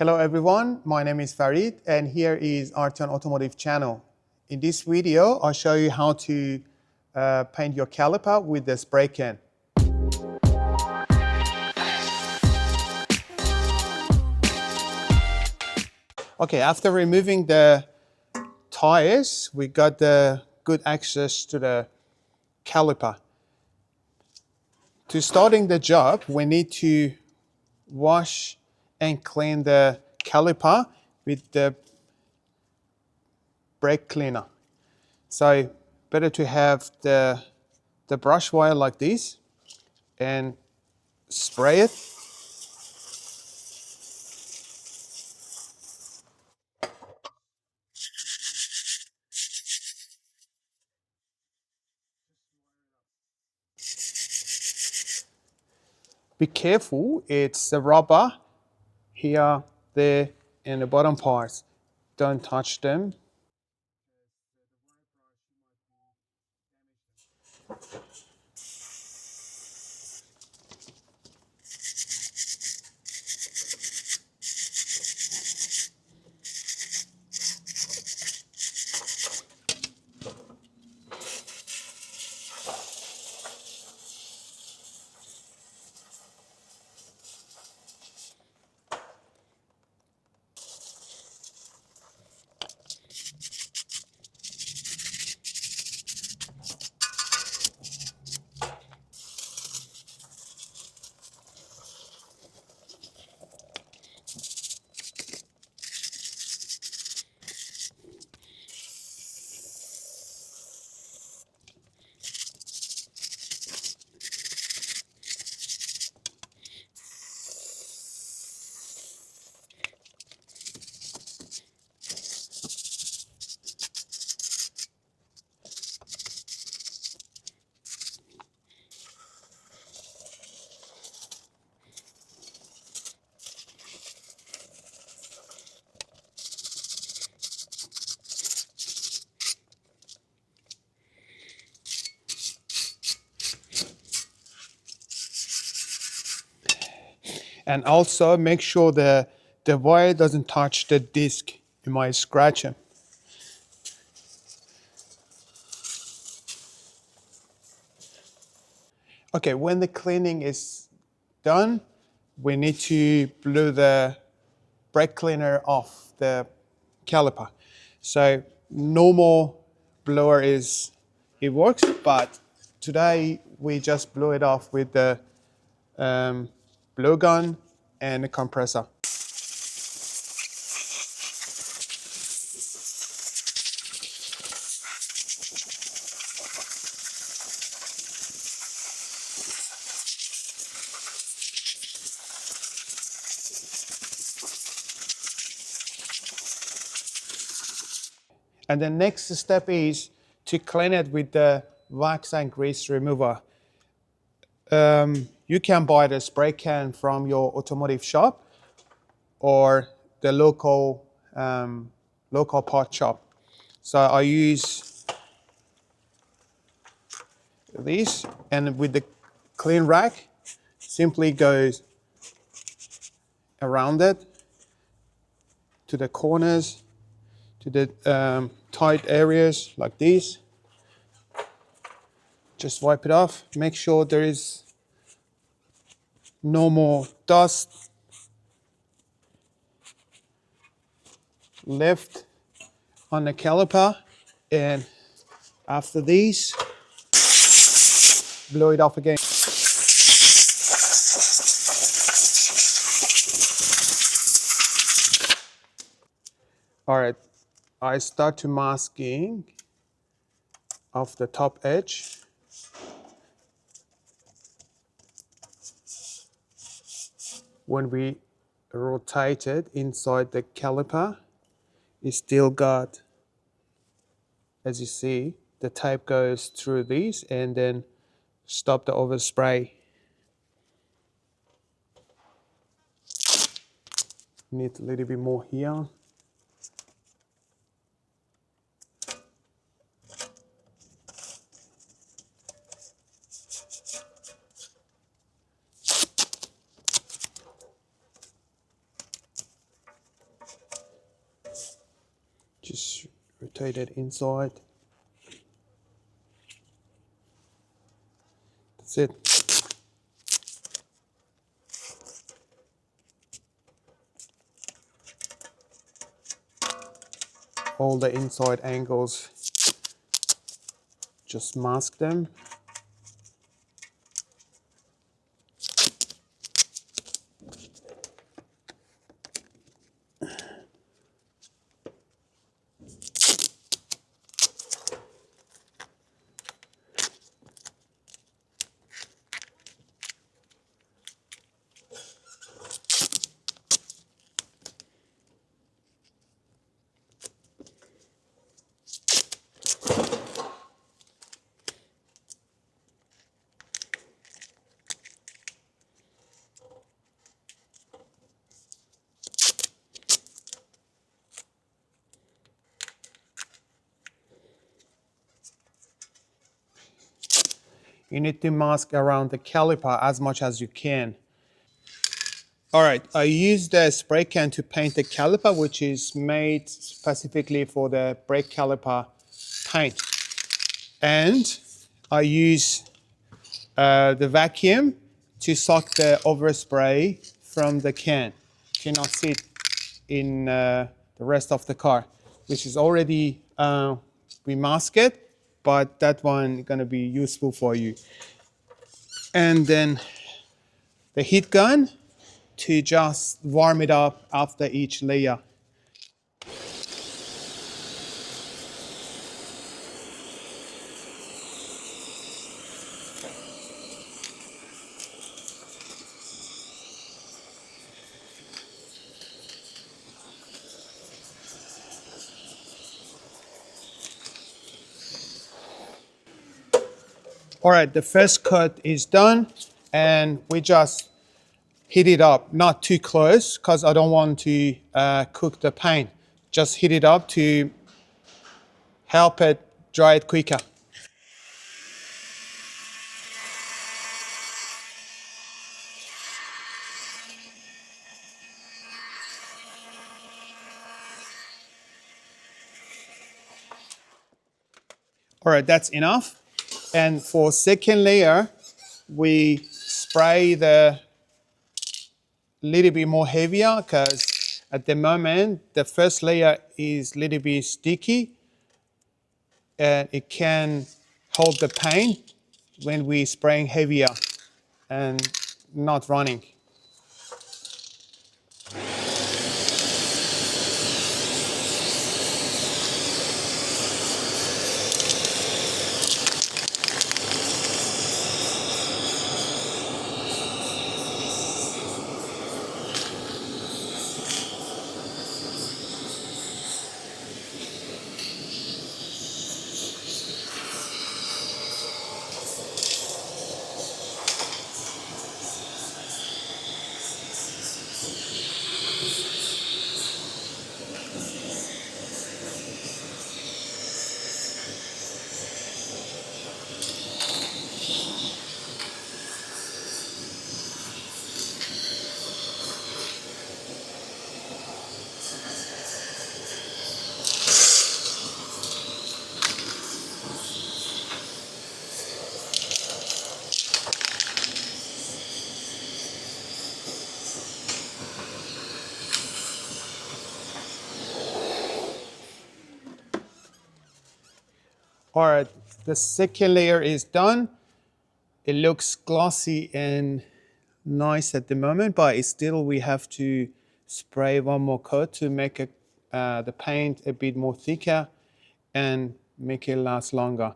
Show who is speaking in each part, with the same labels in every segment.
Speaker 1: Hello everyone, my name is Farid and here is Arton Automotive channel. In this video, I'll show you how to paint your caliper with the spray can. Okay, after removing the tires, we got the good access to the caliper. To starting the job, we need to wash and clean the caliper with the brake cleaner. So better to have the brush wire like this and spray it. Be careful, it's the rubber here, there, and the bottom parts. Don't touch them. And also make sure the wire doesn't touch the disc. You might scratch them. Okay, when the cleaning is done, we need to blow the brake cleaner off the caliper. So normal blower it works, but today we just blow it off with the blow gun and a compressor. And the next step is to clean it with the wax and grease remover. You can buy the spray can from your automotive shop or the local part shop. So I use this, and with the clean rack, simply goes around it to the corners, to the tight areas like this. Just wipe it off. Make sure there is no more dust left on the caliper, and after these, blow it off again. All right, I start to masking off the top edge. When we rotate it inside the caliper, it still got, as you see, the tape goes through these and then stop the overspray. Need a little bit more here. Just rotate it inside. That's it. All the inside angles, just mask them. You need to mask around the caliper as much as you can. All right, I used the spray can to paint the caliper, which is made specifically for the brake caliper paint. And I use the vacuum to suck the overspray from the can to not sit in the rest of the car, which is already we masked, but that one gonna be useful for you. And then the heat gun to just warm it up after each layer. All right, the first coat is done, and we just heat it up, not too close, because I don't want to cook the paint. Just heat it up to help it dry it quicker. All right, that's enough. And for second layer, we spray the little bit more heavier, because at the moment the first layer is a little bit sticky and it can hold the paint when we spraying heavier and not running. All right, the second layer is done. It looks glossy and nice at the moment, but it's still we have to spray one more coat to make it, the paint a bit more thicker and make it last longer.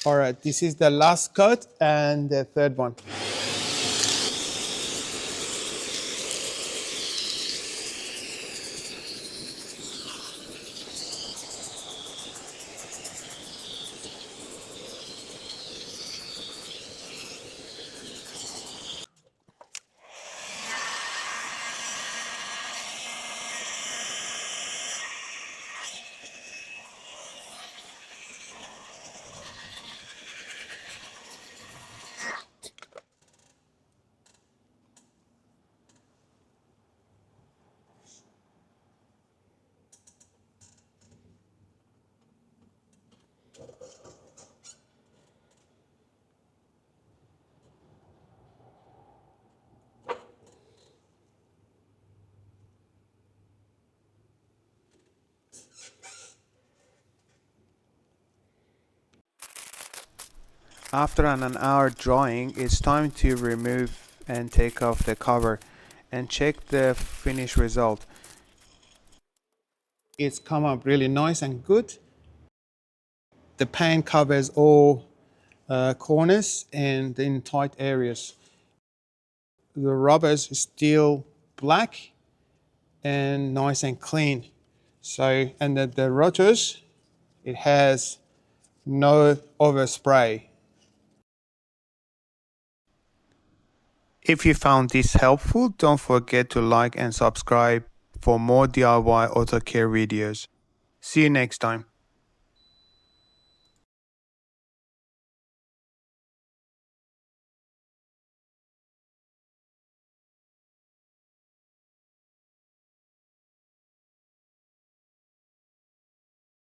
Speaker 1: All right, this is the last coat and the third one. After an hour drying, it's time to remove and take off the cover and check the finished result. It's come up really nice and good. The paint covers all corners and in tight areas. The rubber is still black and nice and clean. So, and the rotors, it has no overspray. If you found this helpful, don't forget to like and subscribe for more DIY auto care videos. See you next time.